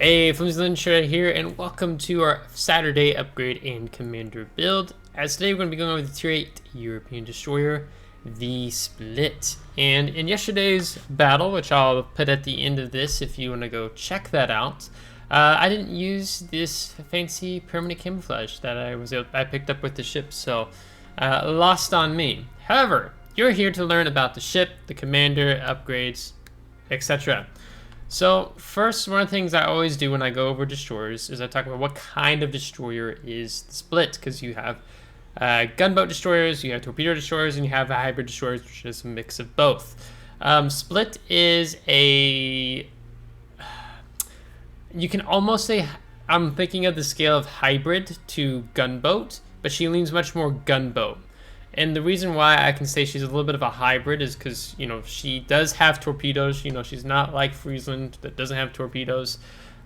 Hey, FlimsyLunchTray here, and welcome to our Saturday upgrade and commander build. As today we're going to be going over the Tier 8 European destroyer, the Split. And in yesterday's battle, which I'll put at the end of this if you want to go check that out, I didn't use this fancy permanent camouflage that I picked up with the ship, so lost on me. However, you're here to learn about the ship, the commander, upgrades, etc. So first, one of the things I always do when I go over destroyers is I talk about what kind of destroyer is the Split, because you have gunboat destroyers, you have torpedo destroyers, and you have hybrid destroyers, which is a mix of both. Split is you can almost say, I'm thinking of the scale of hybrid to gunboat, but she leans much more gunboat. And the reason why I can say she's a little bit of a hybrid is because, you know, she does have torpedoes. You know, she's not like Friesland that doesn't have torpedoes.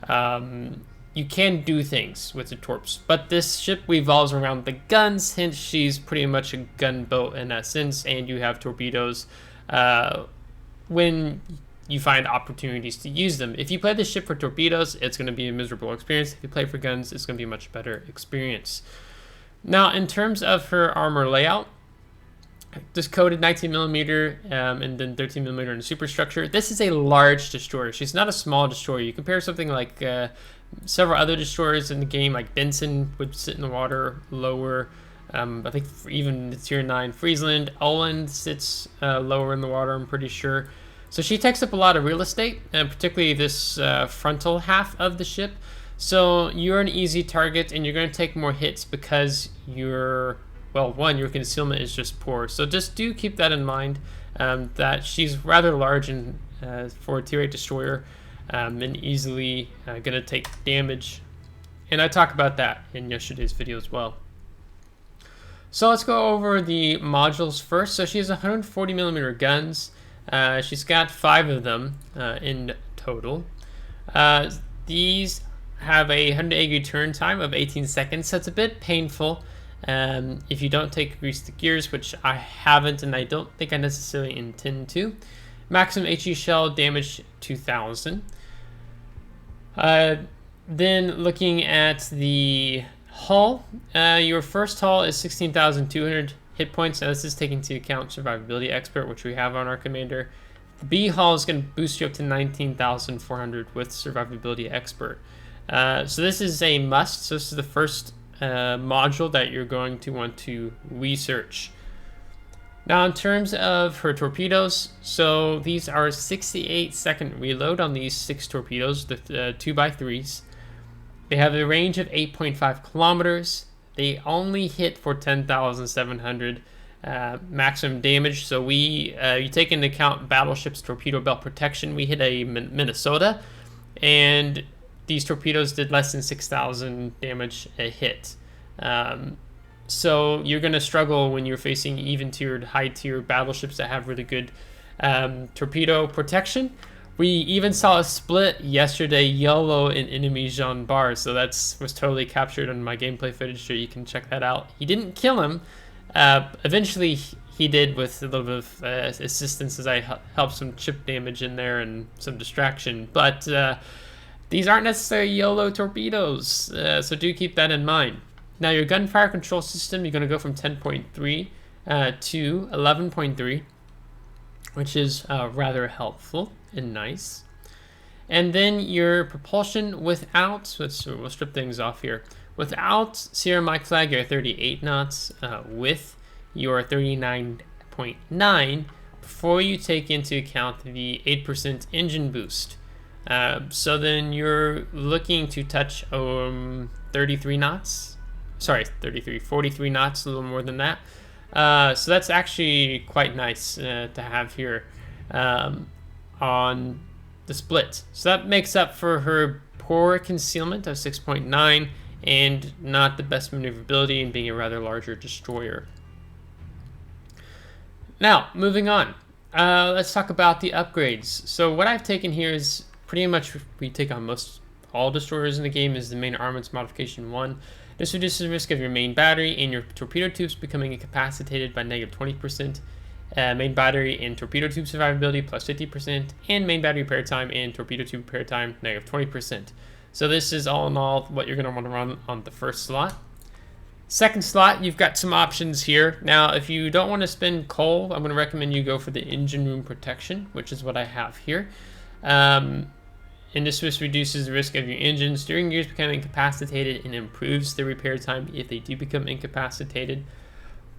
You can do things with the torps, but this ship revolves around the guns, hence she's pretty much a gunboat in that sense, and you have torpedoes when you find opportunities to use them. If you play this ship for torpedoes, it's going to be a miserable experience. If you play for guns, it's going to be a much better experience. Now, in terms of her armor layout, just coded 19mm and then 13mm in the superstructure. This is a large destroyer. She's not a small destroyer. You compare something like several other destroyers in the game, like Benson would sit in the water lower. I think even the Tier 9 Friesland, Oland sits lower in the water, I'm pretty sure. So she takes up a lot of real estate, and particularly this frontal half of the ship. So you're an easy target, and you're going to take more hits because your concealment is just poor. So just do keep that in mind, that she's rather large and for a Tier 8 destroyer, and easily going to take damage. And I talk about that in yesterday's video as well. So let's go over the modules first. So she has 140mm guns. She's got 5 of them in total. These have a 180 turn time of 18 seconds, so it's a bit painful if you don't grease the gears, which I haven't, and I don't think I necessarily intend to. Maximum HE shell damage 2000. Then looking at the hull, your first hull is 16,200 hit points. Now this is taking into account survivability expert, which we have on our commander. The B hull is going to boost you up to 19,400 with survivability expert. So this is a must. So this is the first module that you're going to want to research. Now, in terms of her torpedoes, so these are 68-second reload on these 6 torpedoes, the 2x3s. They have a range of 8.5 kilometers. They only hit for 10,700 maximum damage. So you take into account battleships torpedo belt protection. We hit a Minnesota, and these torpedoes did less than 6,000 damage a hit. So you're going to struggle when you're facing even-tiered, high-tier battleships that have really good torpedo protection. We even saw a Split yesterday, YOLO in enemy Jean Bar, so that was totally captured on my gameplay footage, so you can check that out. He didn't kill him. Eventually, he did with a little bit of assistance as I helped some chip damage in there and some distraction, but these aren't necessarily YOLO torpedoes, so do keep that in mind. Now, your gunfire control system, you're going to go from 10.3 to 11.3, which is rather helpful and nice. And then your propulsion without, we'll strip things off here. Without Sierra Mike flag, you're 38 knots. With your 39.9, before you take into account the 8% engine boost. So then you're looking to touch 43 knots. Sorry, 43 knots, a little more than that. So that's actually quite nice to have here on the Split. So that makes up for her poor concealment of 6.9 and not the best maneuverability and being a rather larger destroyer. Now, moving on. Let's talk about the upgrades. So what I've taken here is pretty much we take on all destroyers in the game is the main armaments modification 1. This reduces the risk of your main battery and your torpedo tubes becoming incapacitated by -20%. Main battery and torpedo tube survivability plus 50%, and main battery repair time and torpedo tube repair time -20%. So this is all in all what you're going to want to run on the first slot. Second slot, you've got some options here. Now, if you don't want to spend coal, I'm going to recommend you go for the engine room protection, which is what I have here. And this reduces the risk of your engines during years becoming incapacitated and improves the repair time if they do become incapacitated.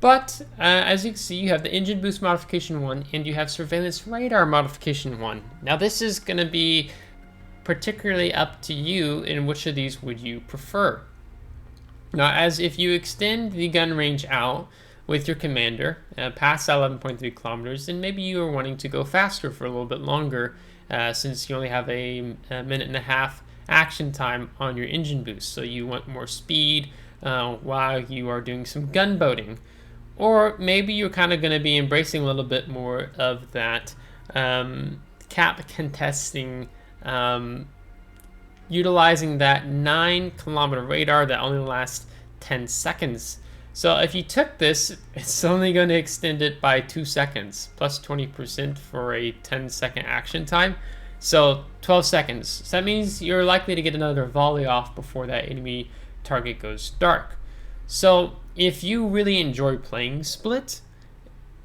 But as you can see, you have the engine boost modification 1 and you have surveillance radar modification 1. Now, this is going to be particularly up to you in which of these would you prefer. Now, as if you extend the gun range out with your commander past 11.3 kilometers, then maybe you are wanting to go faster for a little bit longer since you only have a minute and a half action time on your engine boost. So you want more speed while you are doing some gunboating. Or maybe you're kind of going to be embracing a little bit more of that cap contesting, utilizing that 9-kilometer radar that only lasts 10 seconds. So if you took this, it's only going to extend it by 2 seconds, plus 20% for a 10-second action time. So 12 seconds. So that means you're likely to get another volley off before that enemy target goes dark. So if you really enjoy playing Split,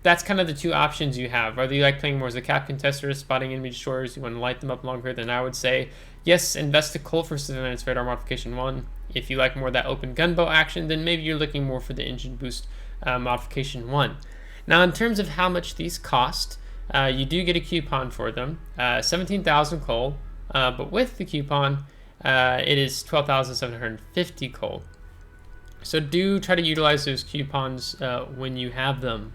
that's kind of the two options you have. Whether you like playing more as a cap contester, spotting enemy destroyers, you want to light them up longer, then I would say, yes, invest a coal for surveillance radar modification 1. If you like more of that open gunboat action, then maybe you're looking more for the engine boost modification 1. Now, in terms of how much these cost, you do get a coupon for them, 17,000 coal, but with the coupon, it is 12,750 coal. So do try to utilize those coupons when you have them.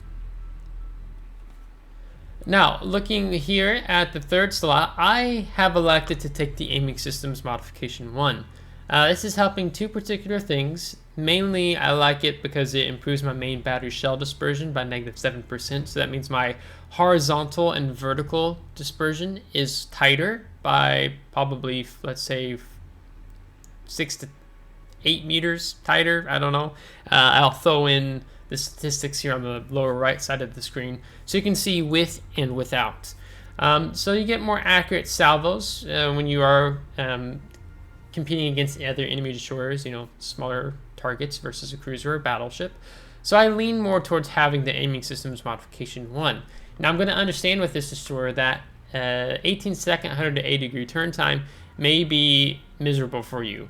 Now, looking here at the third slot, I have elected to take the aiming systems modification 1. This is helping two particular things. Mainly, I like it because it improves my main battery shell dispersion by -7%. So that means my horizontal and vertical dispersion is tighter by probably, let's say, 6 to 8 meters tighter. I don't know. I'll throw in the statistics here on the lower right side of the screen so you can see with and without. So you get more accurate salvos when you are competing against other enemy destroyers, you know, smaller targets versus a cruiser or battleship. So I lean more towards having the aiming systems modification 1. Now I'm going to understand with this destroyer that 18-second 180-degree turn time may be miserable for you.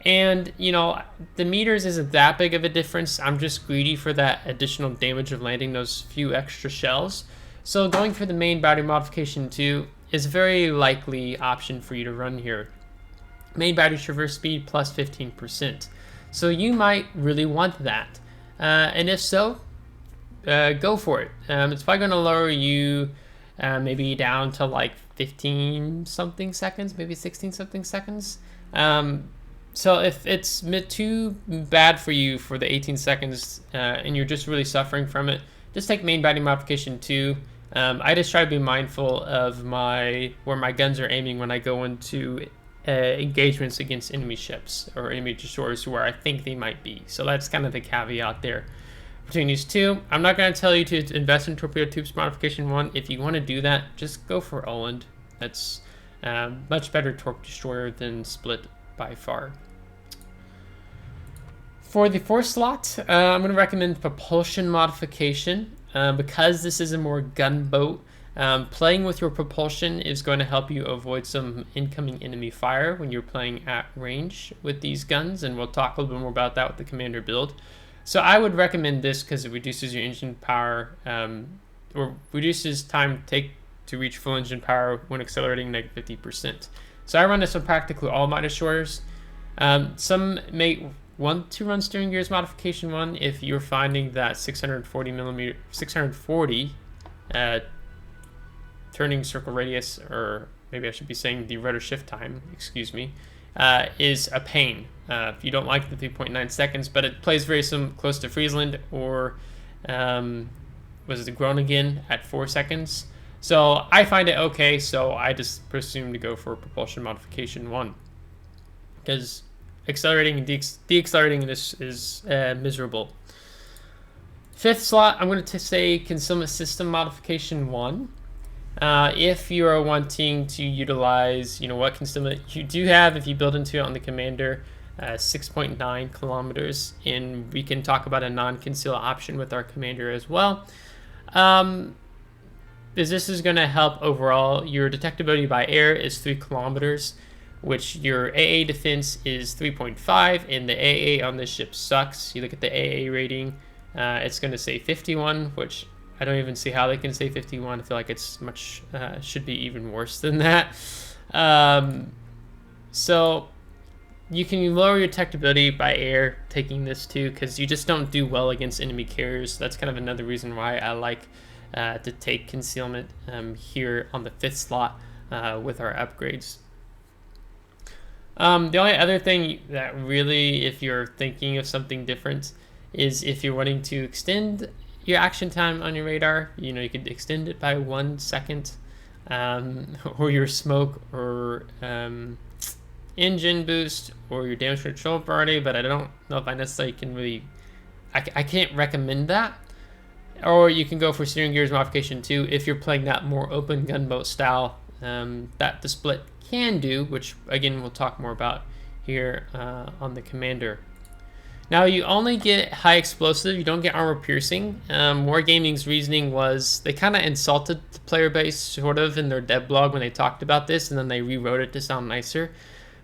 And, you know, the meters isn't that big of a difference. I'm just greedy for that additional damage of landing those few extra shells. So going for the main battery modification 2 is a very likely option for you to run here. Main battery traverse speed plus 15%. So you might really want that. And if so, go for it. It's probably going to lower you maybe down to like 15-something seconds, maybe 16-something seconds. So if it's too bad for you for the 18 seconds and you're just really suffering from it, just take main battery modification 2. I just try to be mindful of where my guns are aiming when I go into engagements against enemy ships or enemy destroyers where I think they might be. So that's kind of the caveat there between these two. I'm not going to tell you to invest in torpedo tubes modification 1. If you want to do that, just go for Oland. That's much better torque destroyer than Split by far. For the fourth slot, I'm going to recommend propulsion modification because this is a more gunboat. Playing with your propulsion is going to help you avoid some incoming enemy fire when you're playing at range with these guns, and we'll talk a little bit more about that with the commander build. So I would recommend this because it reduces your engine power or reduces time to reach full engine power when accelerating -50%. So I run this on practically all my destroyers. Some may want to run steering gears modification 1 if you're finding that 640 turning circle radius, or maybe I should be saying the rudder shift time, excuse me, is a pain. If you don't like the 3.9 seconds, but it plays very close to Friesland or was it Groningen at 4 seconds. So I find it okay, so I just presume to go for propulsion modification 1. Because accelerating and deaccelerating this is miserable. Fifth slot, I'm going to say concealment system modification 1. If you are wanting to utilize, what concealment you do have, if you build into it on the commander, 6.9 kilometers, and we can talk about a non-conceal option with our commander as well. This is going to help overall. Your detectability by air is 3 kilometers, which your AA defense is 3.5, and the AA on this ship sucks. You look at the AA rating, it's going to say 51, which I don't even see how they can say 51. I feel like it's much, should be even worse than that. So you can lower your detectability by air taking this too, because you just don't do well against enemy carriers. That's kind of another reason why I like to take concealment here on the 5th slot with our upgrades. The only other thing that really, if you're thinking of something different, is if you're wanting to extend your action time on your radar, you could extend it by 1 second, or your smoke or engine boost or your damage control priority, but I don't know if I necessarily can really, I can't recommend that. Or you can go for steering gears modification too if you're playing that more open gunboat style that the split can do, which again we'll talk more about here on the commander. Now you only get high explosive, you don't get armor piercing. Wargaming's reasoning was they kind of insulted the player base sort of in their dev blog when they talked about this, and then they rewrote it to sound nicer.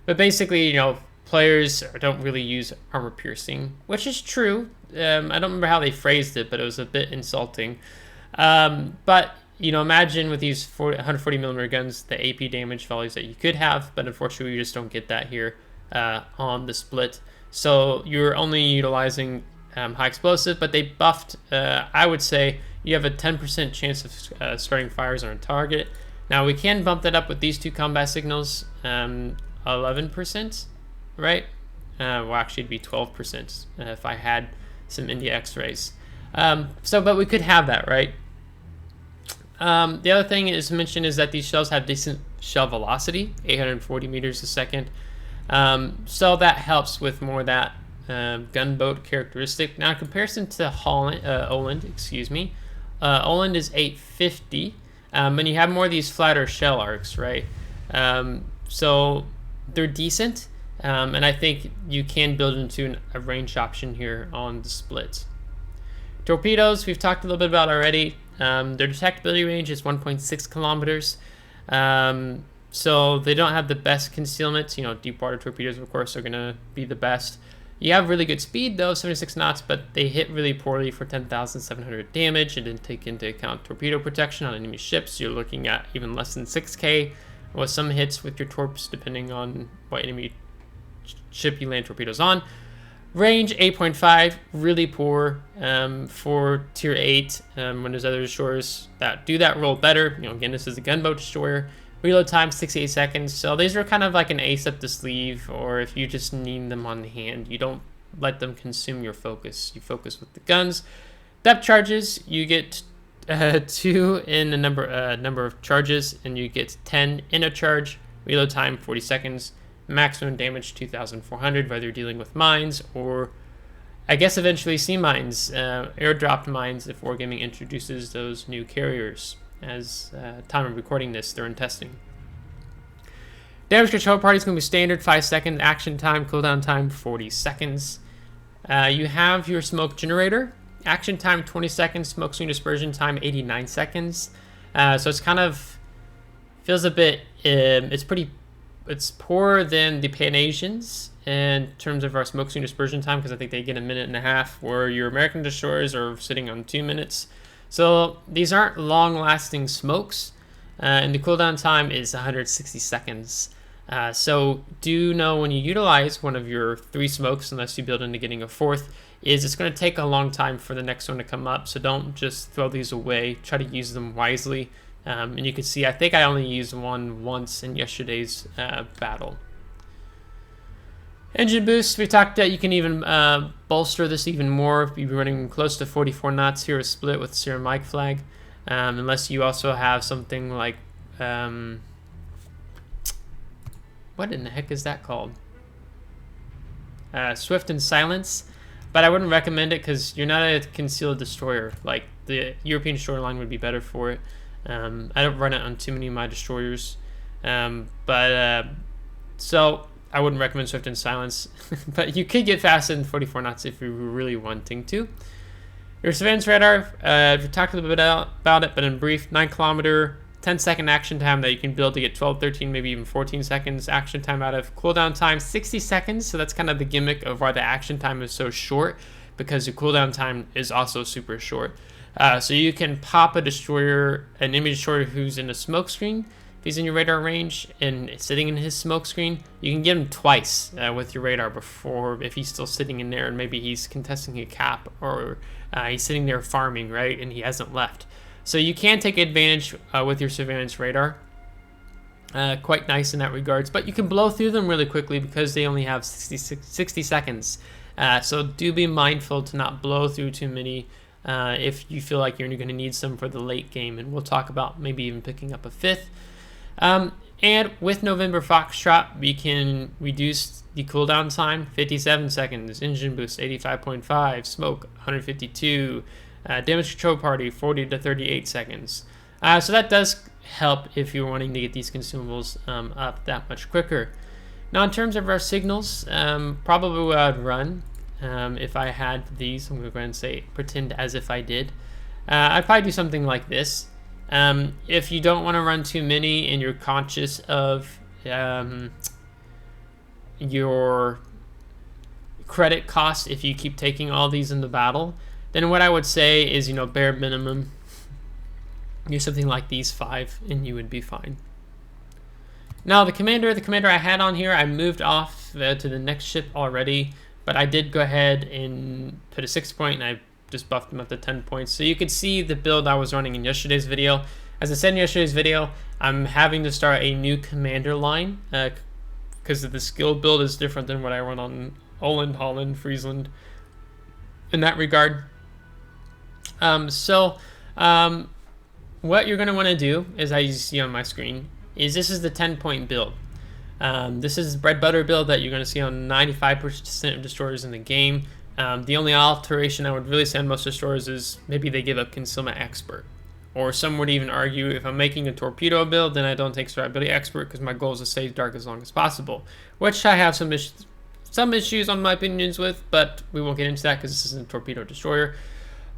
But basically, players don't really use armor piercing, which is true. I don't remember how they phrased it, but it was a bit insulting. But imagine with these 140 millimeter guns, the AP damage values that you could have, but unfortunately you just don't get that here on the split. So you're only utilizing high explosive, but they buffed, I would say, you have a 10% chance of starting fires on a target. Now we can bump that up with these 2 combat signals, 11%, right? Well, actually it'd be 12% if I had some India X-rays. But we could have that, right? The other thing is mentioned is that these shells have decent shell velocity, 840 meters a second. So that helps with more of that gunboat characteristic. Now in comparison to Oland, Oland is 850, and you have more of these flatter shell arcs, right? So they're decent, and I think you can build into a range option here on the split. Torpedoes, we've talked a little bit about already. Their detectability range is 1.6 kilometers. So they don't have the best concealment. Deep water torpedoes, of course, are going to be the best. You have really good speed, though, 76 knots, but they hit really poorly for 10,700 damage. And didn't take into account torpedo protection on enemy ships. You're looking at even less than 6K with some hits with your torps, depending on what enemy ship you land torpedoes on. Range 8.5, really poor for tier 8 when there's other destroyers that do that role better. Again, this is a gunboat destroyer. Reload time 68 seconds. So these are kind of like an ace up the sleeve, or if you just need them on hand, you don't let them consume your focus. You focus with the guns. Depth charges, you get 2 in a number of charges, and you get 10 in a charge. Reload time 40 seconds. Maximum damage 2,400, whether you're dealing with mines or I guess eventually sea mines, airdropped mines if Wargaming introduces those new carriers. As time of recording this, they're in testing. Damage control party is going to be standard 5 seconds. Action time, cooldown time 40 seconds. You have your smoke generator. Action time 20 seconds. Smoke screen dispersion time 89 seconds. So it's kind of feels a bit. It's poorer than the Pan-Asians in terms of our smoke screen dispersion time, because I think they get 1.5 minutes, where your American destroyers are sitting on 2 minutes. So these aren't long-lasting smokes, and the cooldown time is 160 seconds. So do know when you utilize one of your 3 smokes, unless you build into getting a 4th, is it's going to take a long time for the next one to come up. So don't just throw these away. Try to use them wisely. And you can see, I think I only used one once in yesterday's battle. Engine boost, we talked that you can even bolster this even more if you're running close to 44 knots here, a split with Serum Mike flag. Unless you also have something like, what in the heck is that called? Swift and Silence. But I wouldn't recommend it because you're not a concealed destroyer. Like the European destroyer line would be better for it. I don't run it on too many of my destroyers, so I wouldn't recommend Swift and Silence, but you could get faster than 44 knots if you were really wanting to. Your surveillance radar, we talked a little bit about it, but in brief, 9 kilometer, 10-second action time that you can build to get 12, 13, maybe even 14 seconds action time out of. Cooldown time, 60 seconds, so that's kind of the gimmick of why the action time is so short, because the cooldown time is also super short. So you can pop a destroyer, an enemy destroyer who's in a smoke screen. If he's in your radar range and sitting in his smoke screen, you can get him twice with your radar before, if he's still sitting in there and maybe he's contesting a cap, or he's sitting there farming, right, and he hasn't left. So you can take advantage with your surveillance radar. Quite nice in that regards, but you can blow through them really quickly because they only have 60 seconds. So do be mindful to not blow through too many if you feel like you're going to need some for the late game, and we'll talk about maybe even picking up a 5th. And with November Foxtrot, we can reduce the cooldown time, 57 seconds, engine boost 85.5, smoke 152, damage control party 40 to 38 seconds. So that does help if you're wanting to get these consumables up that much quicker. Now in terms of our signals, probably what I'd run if I had these, I'm going to go ahead and say pretend as if I did. I'd probably do something like this. If you don't want to run too many and you're conscious of your credit cost if you keep taking all these into battle, then what I would say is, bare minimum, use something like these 5 and you would be fine. Now the commander I had on here, I moved off to the next ship already, but I did go ahead and put a 6 point and I just buffed him up to 10 points. So you could see the build I was running in yesterday's video. As I said in yesterday's video, I'm having to start a new commander line because the skill build is different than what I run on Oland, Holland, Friesland in that regard. What you're going to want to do, as I see on my screen, is this is the 10-point build. This is the bread butter build that you're going to see on 95% of destroyers in the game. The only alteration I would really say on most destroyers is maybe they give up Concealment Expert. Or some would even argue if I'm making a torpedo build, then I don't take Survivability Expert because my goal is to stay dark as long as possible. Which I have some issues on my opinions with, but we won't get into that because this isn't a torpedo destroyer.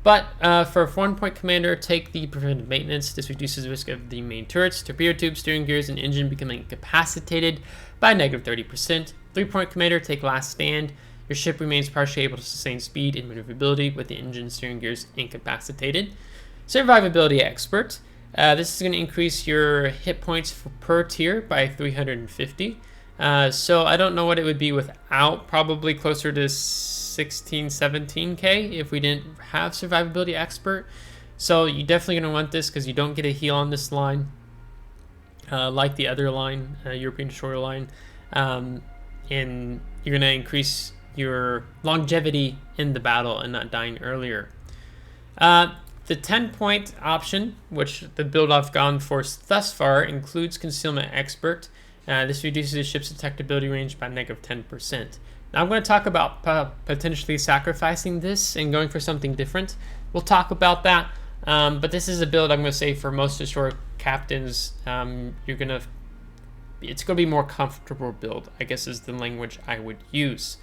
But for a 1-point commander, take the preventive maintenance. This reduces the risk of the main turrets, torpedo tubes, steering gears, and engine becoming incapacitated by -30%. 3-point commander, take last stand. Your ship remains partially able to sustain speed and maneuverability with the engine, steering gears incapacitated. Survivability expert. This is going to increase your hit points per tier by 350. So I don't know what it would be without, probably closer to 16, 17k if we didn't have Survivability Expert. So you're definitely going to want this because you don't get a heal on this line like the other line, European Destroyer line. And you're going to increase your longevity in the battle and not dying earlier. The 10-point option, which the build I've gone for thus far, includes Concealment Expert. This reduces the ship's detectability range by -10%. Now I'm going to talk about potentially sacrificing this and going for something different. We'll talk about that, but this is a build I'm going to say for most destroyer captains, it's going to be more comfortable build, I guess is the language I would use.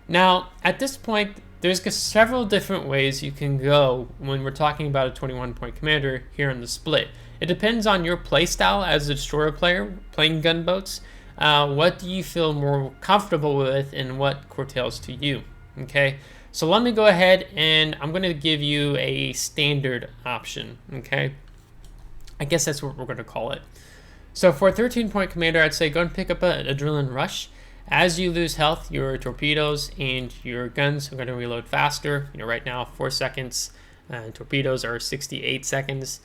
Now, at this point, there's several different ways you can go when we're talking about a 21-point commander here in the split. It depends on your playstyle as a destroyer player playing gunboats. What do you feel more comfortable with and what curtails to you? Okay, so let me go ahead and I'm going to give you a standard option. Okay, I guess that's what we're going to call it. So for a 13-point commander, I'd say go and pick up an Adrenaline Rush. As you lose health, your torpedoes and your guns are going to reload faster. Right now 4 seconds. Torpedoes are 68 seconds.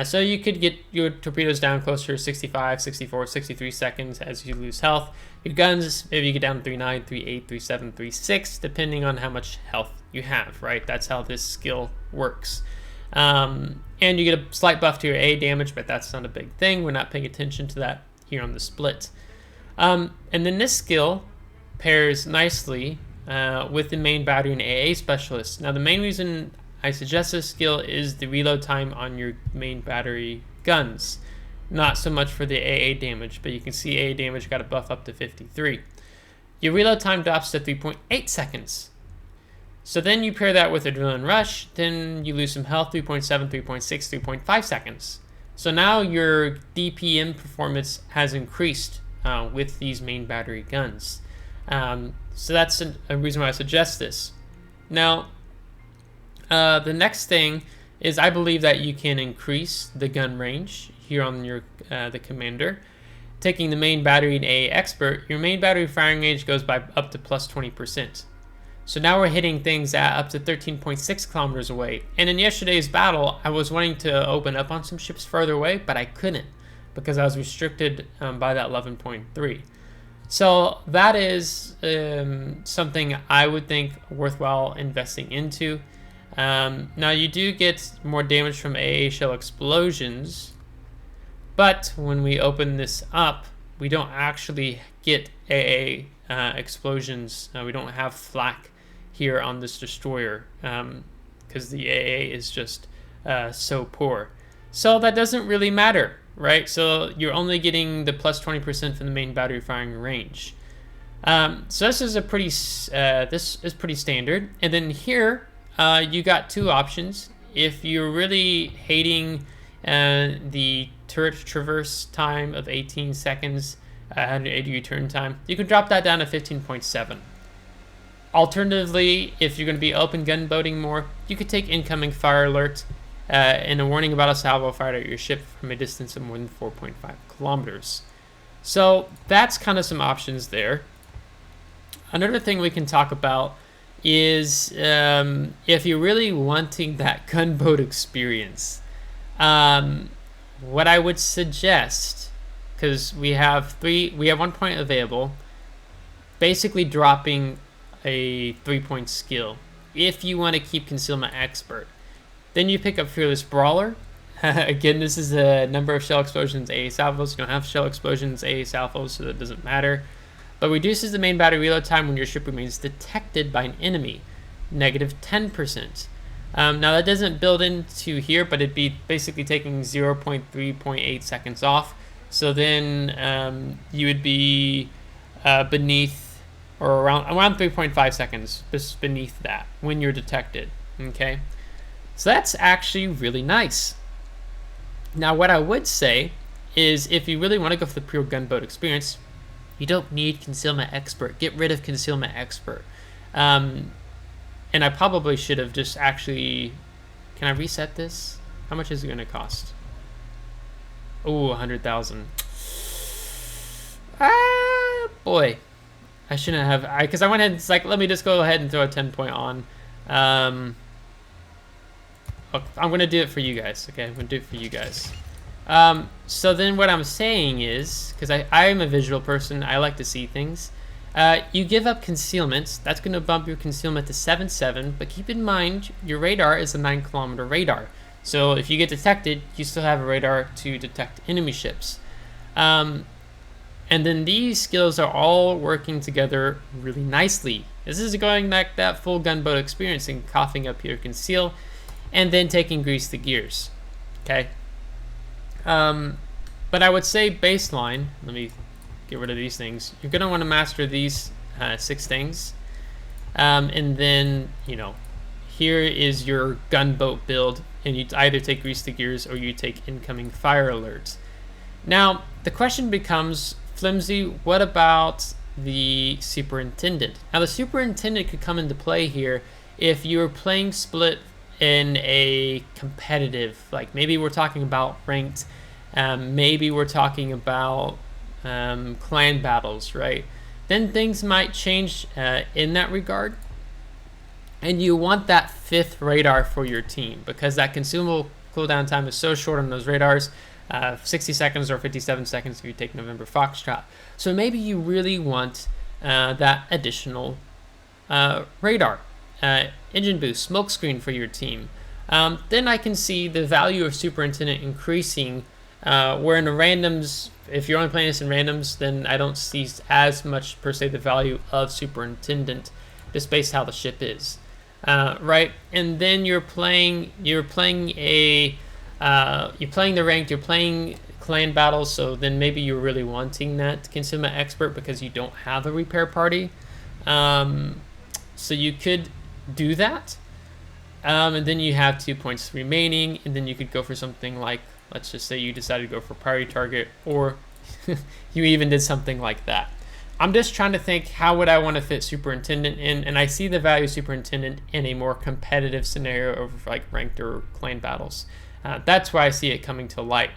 So you could get your torpedoes down closer to 65, 64, 63 seconds as you lose health. Your guns, maybe you get down to 39, 38, 37, 36, depending on how much health you have, right? That's how this skill works. And you get a slight buff to your A damage, but that's not a big thing. We're not paying attention to that here on the split. And then this skill pairs nicely with the main battery and AA specialist. Now the main reason I suggest this skill is the reload time on your main battery guns. Not so much for the AA damage, but you can see AA damage got a buff up to 53. Your reload time drops to 3.8 seconds. So then you pair that with Adrenaline Rush, then you lose some health, 3.7, 3.6, 3.5 seconds. So now your DPM performance has increased with these main battery guns. So that's a reason why I suggest this. Now, the next thing is I believe that you can increase the gun range here on your the commander. Taking the main battery and AA expert, your main battery firing range goes by up to plus 20%. So now we're hitting things at up to 13.6 kilometers away. And in yesterday's battle, I was wanting to open up on some ships further away, but I couldn't because I was restricted by that 11.3. So that is something I would think worthwhile investing into. Now you do get more damage from AA shell explosions, but when we open this up, we don't actually get AA explosions. We don't have flak here on this destroyer because the AA is just so poor. So that doesn't really matter, right? So you're only getting the plus 20% from the main battery firing range. So this is pretty standard. And then here you got two options. If you're really hating the turret traverse time of 18 seconds, 180 return time, you can drop that down to 15.7. Alternatively, if you're going to be open gunboating more, you could take incoming fire alert and a warning about a salvo fired at your ship from a distance of more than 4.5 kilometers. So that's kind of some options there. Another thing we can talk about is if you're really wanting that gunboat experience, what I would suggest, because we have 1 point available, basically dropping a 3-point skill if you want to keep Concealment Expert. Then you pick up Fearless Brawler. Again, this is the number of shell explosions, AA salvos. You don't have shell explosions, AA salvos, so that doesn't matter. But reduces the main battery reload time when your ship remains detected by an enemy, negative 10%. Now that doesn't build into here, but it'd be basically taking 0.3.8 seconds off. So then you would be beneath or around 3.5 seconds just beneath that when you're detected. Okay, so that's actually really nice. Now what I would say is if you really want to go for the pure gunboat experience, you don't need Concealment Expert. Get rid of Concealment Expert. And I probably should have just actually... Can I reset this? How much is it going to cost? Oh, 100,000. Ah, boy. I shouldn't have... Because I went ahead and it's like, let me just go ahead and throw a 10-point on. I'm going to do it for you guys. Okay, I'm going to do it for you guys. So then what I'm saying is, because I am a visual person, I like to see things. You give up concealment. That's going to bump your concealment to 7.7, but keep in mind your radar is a 9-kilometer radar. So if you get detected, you still have a radar to detect enemy ships. And then these skills are all working together really nicely. This is going like that full gunboat experience and coughing up your conceal, and then taking grease the gears. Okay. But I would say baseline, let me get rid of these things. You're going to want to master these 6 things. And then, you know, here is your gunboat build, and you either take grease the gears or you take incoming fire alerts. Now, the question becomes, Flimsy, what about the superintendent? Now, the superintendent could come into play here if you're playing split in a competitive, like maybe we're talking about ranked, maybe we're talking about clan battles, right? Then things might change in that regard. And you want that 5th radar for your team because that consumable cooldown time is so short on those radars, 60 seconds or 57 seconds if you take November Foxtrot. So maybe you really want that additional radar, engine boost, smoke screen for your team. Then I can see the value of superintendent increasing, where in the randoms, if you're only playing this in randoms, then I don't see as much per se the value of superintendent, just based how the ship is, right? And then you're playing a you're playing the ranked, you're playing clan battles, so then maybe you're really wanting that consumer expert because you don't have a repair party. So you could do that. And then you have 2 points remaining, and then you could go for something like, let's just say you decided to go for priority target, or you even did something like that. I'm just trying to think, how would I want to fit Superintendent in? And I see the value of Superintendent in a more competitive scenario over like ranked or clan battles. That's why I see it coming to light.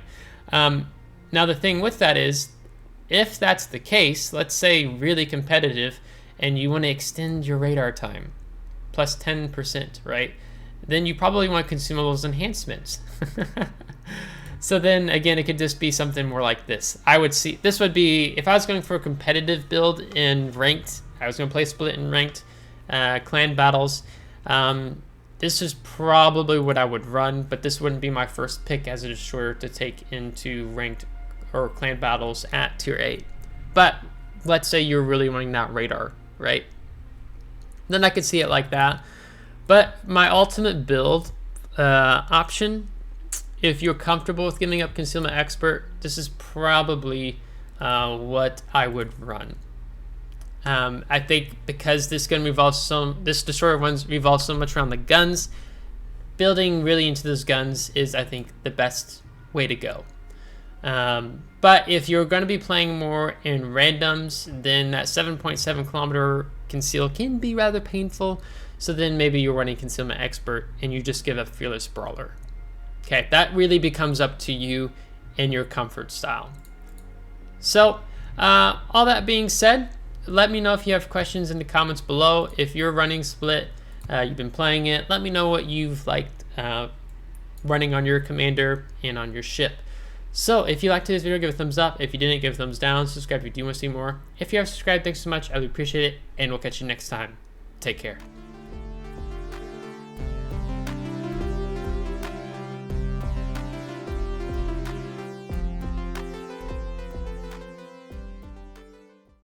Now the thing with that is, if that's the case, let's say really competitive, and you want to extend your radar time, plus 10%, right? Then you probably want Consumables enhancements. So then again, it could just be something more like this. I would see, this would be, if I was going for a competitive build in ranked, I was going to play split in ranked clan battles. This is probably what I would run, but this wouldn't be my first pick as a destroyer to take into ranked or clan battles at tier 8. But let's say you're really wanting that radar, right? Then I could see it like that. But my ultimate build option, if you're comfortable with giving up Concealment Expert, this is probably what I would run. I think because this gun revolves this destroyer revolves so much around the guns, building really into those guns is, I think, the best way to go. But if you're going to be playing more in randoms, then that 7.7 kilometer conceal can be rather painful. So then maybe you're running Concealment Expert and you just give up Fearless Brawler. Okay, that really becomes up to you and your comfort style. So all that being said, let me know if you have questions in the comments below. If you're running Split, you've been playing it, let me know what you've liked running on your commander and on your ship. So if you liked this video, give it a thumbs up. If you didn't, give it a thumbs down. Subscribe if you do want to see more. If you have subscribed, thanks so much. I would appreciate it, and we'll catch you next time. Take care.